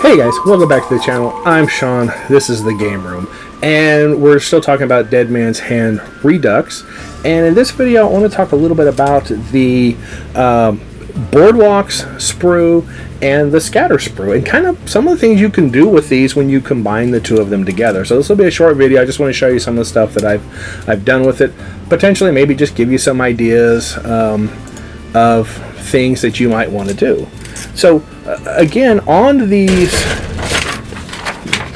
Hey guys, welcome back to the channel. I'm Sean, this is the Game Room, and we're still talking about Dead Man's Hand Redux. And in this video I want to talk a little bit about the boardwalks sprue and the scatter sprue, and kind of some of the things you can do with these when you combine the two of them together. So this will be a short video. I just want to show you some of the stuff that I've done with it, potentially maybe just give you some ideas of things that you might want to do. So again, on these, so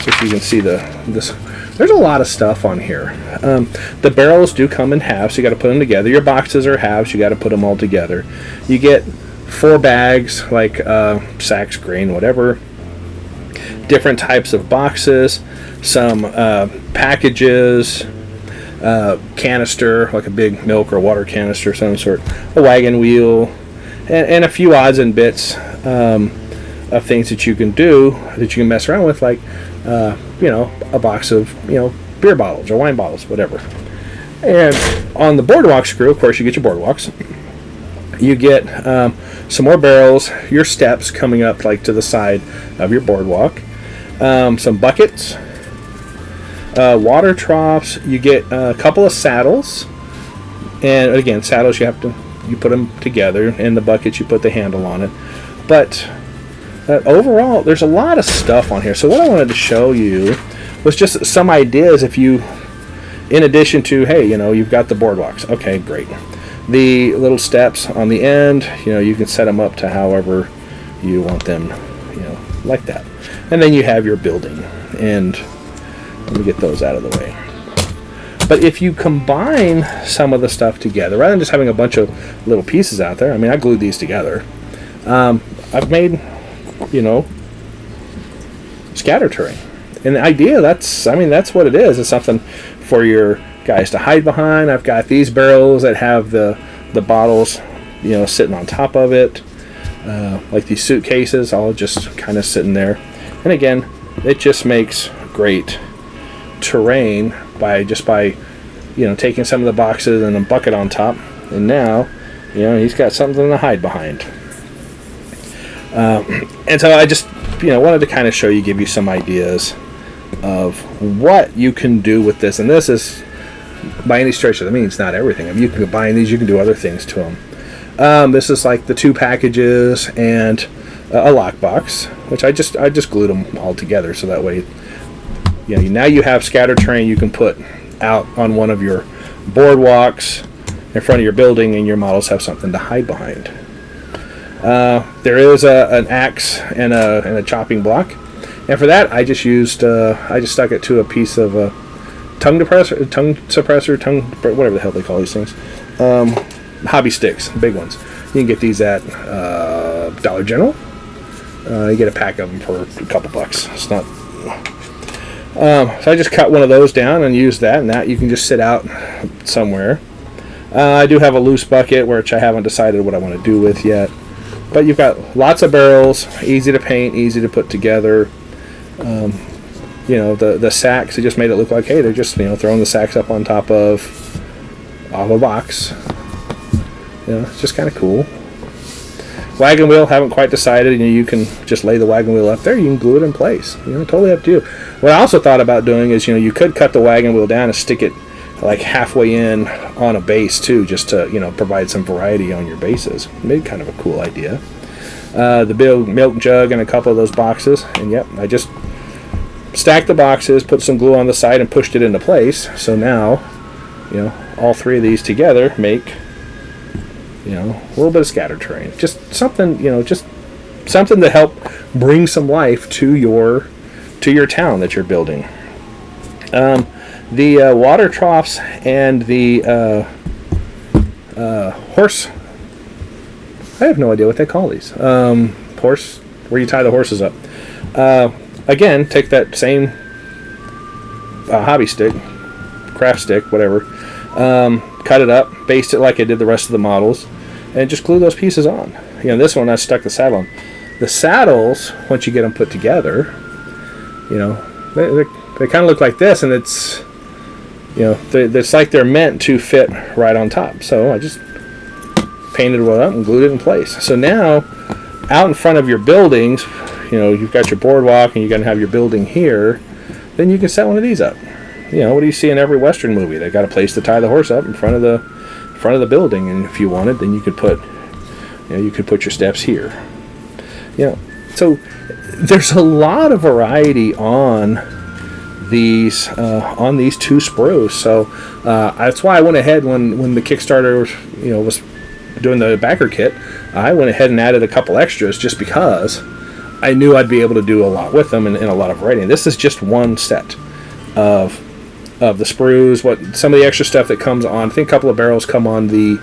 if you can see this, there's a lot of stuff on here. The barrels do come in halves, so you got to put them together. Your boxes are halves, you got to put them all together. You get 4 bags, like sacks, grain, whatever. Different types of boxes, some packages, canister, like a big milk or water canister of some sort, a wagon wheel, and a few odds and bits of things that you can do, that you can mess around with, like you know, a box of, you know, beer bottles or wine bottles, whatever. And on the boardwalk screw, of course, you get your boardwalks. You get some more barrels, your steps coming up like to the side of your boardwalk, some buckets, water troughs. You get a couple of saddles, and again, saddles you put them together, and the buckets you put the handle on it. But overall, there's a lot of stuff on here. So what I wanted to show you was just some ideas. If you, in addition to, hey, you know, you've got the boardwalks, okay, great. The little steps on the end, you know, you can set them up to however you want them, you know, like that. And then you have your building, and let me get those out of the way. But if you combine some of the stuff together, rather than just having a bunch of little pieces out there, I mean, I glued these together. I've made, you know, scatter terrain. And the idea, that's what it is. It's something for your guys to hide behind. I've got these barrels that have the bottles, you know, sitting on top of it. Like these suitcases, all just kind of sitting there. And again, it just makes great terrain by you know, taking some of the boxes and a bucket on top, and now, you know, he's got something to hide behind. And so I just, you know, wanted to kind of show you, give you some ideas of what you can do with this. And this is, by any stretch of the means, not everything. I mean, you can combine these, you can do other things to them. This is like the 2 packages and a lockbox, which I just glued them all together, so that way, you know, now you have scatter terrain you can put out on one of your boardwalks in front of your building, and your models have something to hide behind. There is an axe and a chopping block, and for that I just used I just stuck it to a piece of tongue suppressor, whatever the hell they call these things, hobby sticks, big ones. You can get these at Dollar General. You get a pack of them for a couple bucks. It's not. So I just cut one of those down and use that, and that you can just sit out somewhere. I do have a loose bucket, which I haven't decided what I want to do with yet. But you've got lots of barrels, easy to paint, easy to put together. You know, the sacks, they just made it look like, hey, they're just, you know, throwing the sacks up on top of a box. You know, it's just kind of cool. Wagon wheel, haven't quite decided. You know, you can just lay the wagon wheel up there. You can glue it in place. You know, totally up to you. What I also thought about doing is, you know, you could cut the wagon wheel down and stick it like halfway in on a base too, just to, you know, provide some variety on your bases. Maybe kind of a cool idea. The big milk jug and a couple of those boxes, and yep, I just stacked the boxes, put some glue on the side, and pushed it into place. So now, you know, all 3 of these together make, you know, a little bit of scatter terrain. Just something, you know, just something to help bring some life to your town that you're building. The water troughs and the horse, I have no idea what they call these. Horse, where you tie the horses up. Again, take that same hobby stick, craft stick, whatever, cut it up, baste it like I did the rest of the models, and just glue those pieces on. You know, this one I stuck the saddle on. The saddles, once you get them put together, you know, they kind of look like this, and it's, you know, it's like they're meant to fit right on top. So I just painted one up and glued it in place. So now, out in front of your buildings, you've got your boardwalk and you're going to have your building here, then you can set one of these up. What do you see in every Western movie? They got a place to tie the horse up in front of the building, and if you wanted, then you could put your steps here. So there's a lot of variety on these two sprues. So that's why I went ahead when the Kickstarter was doing the backer kit. I went ahead and added a couple extras just because I knew I'd be able to do a lot with them and a lot of variety. And this is just one set of the sprues. What some of the extra stuff that comes on, I think a couple of barrels come on the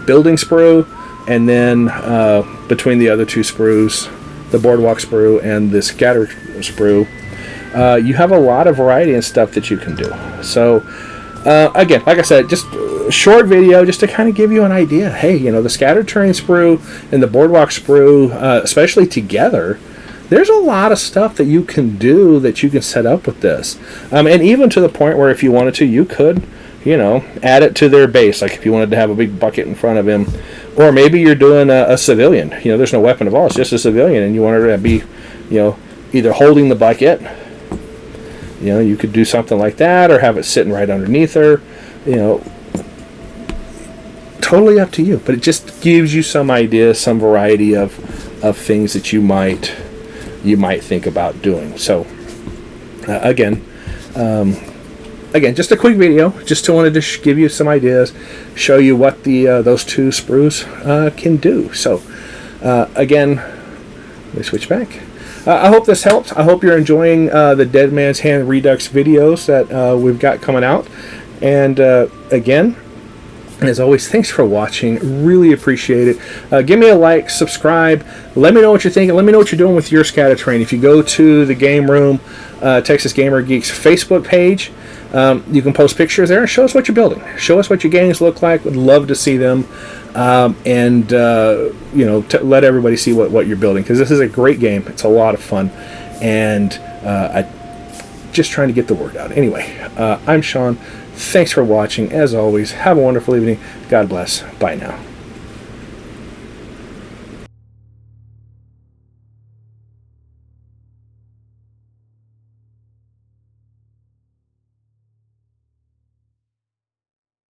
building sprue, and then between the other two sprues, the boardwalk sprue and the scatter sprue, you have a lot of variety and stuff that you can do. So again, like I said, just a short video just to kind of give you an idea. Hey, the scatter terrain sprue and the boardwalk sprue, especially together, there's a lot of stuff that you can do that you can set up with this. And even to the point where if you wanted to, you could, add it to their base. Like if you wanted to have a big bucket in front of him, or maybe you're doing a civilian. There's no weapon involved, it's just a civilian, and you want her to be, either holding the bucket. You could do something like that, or have it sitting right underneath her. Totally up to you. But it just gives you some idea, some variety of things that you might think about doing. So again, just a quick video. Just wanted to give you some ideas, show you what those two sprues can do. So again, let me switch back. I hope this helped. I hope you're enjoying the Dead Man's Hand Redux videos that we've got coming out. And again, as always, thanks for watching. Really appreciate it. Give me a like, subscribe. Let me know what you're thinking. Let me know what you're doing with your scatter terrain. If you go to the Game Room, Texas Gamer Geeks Facebook page, you can post pictures there and show us what you're building. Show us what your games look like. Would love to see them. And let everybody see what you're building, because this is a great game. It's a lot of fun, and I just trying to get the word out. Anyway, I'm Sean. Thanks for watching. As always, have a wonderful evening. God bless. Bye now.